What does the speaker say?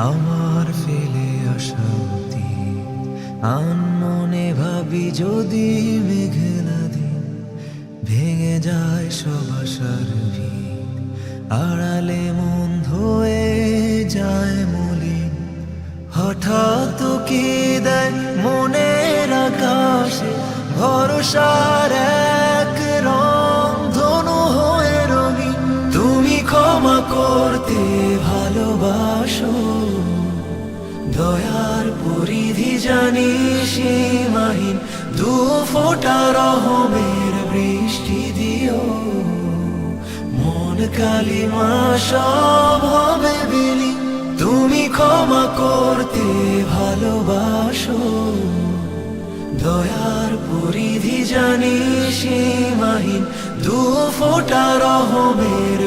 আমার ফেলে আসা অতীত আনমনে ভাবি যদি মেঘলা দিন ভেঙে যায় সব আশার ভিত, আড়ালে মন ধয়ে যায় মলিন। হঠাৎ কি দেয় মনের আকাশে ভরসার এক রং ধনু হয়ে রঙিন। তুমি ক্ষমা করতে ভালোবাসো, দয়ার পরিধি জানি সীমাহীন। দু ফোঁটা রহমের বৃষ্টি দিও, মন কালিমা সব হবে বিলীন। তুমি ক্ষমা করতে ভালোবাসো, দয়ার পরিধি জানি সীমাহীন। দু ফোঁটা রহমের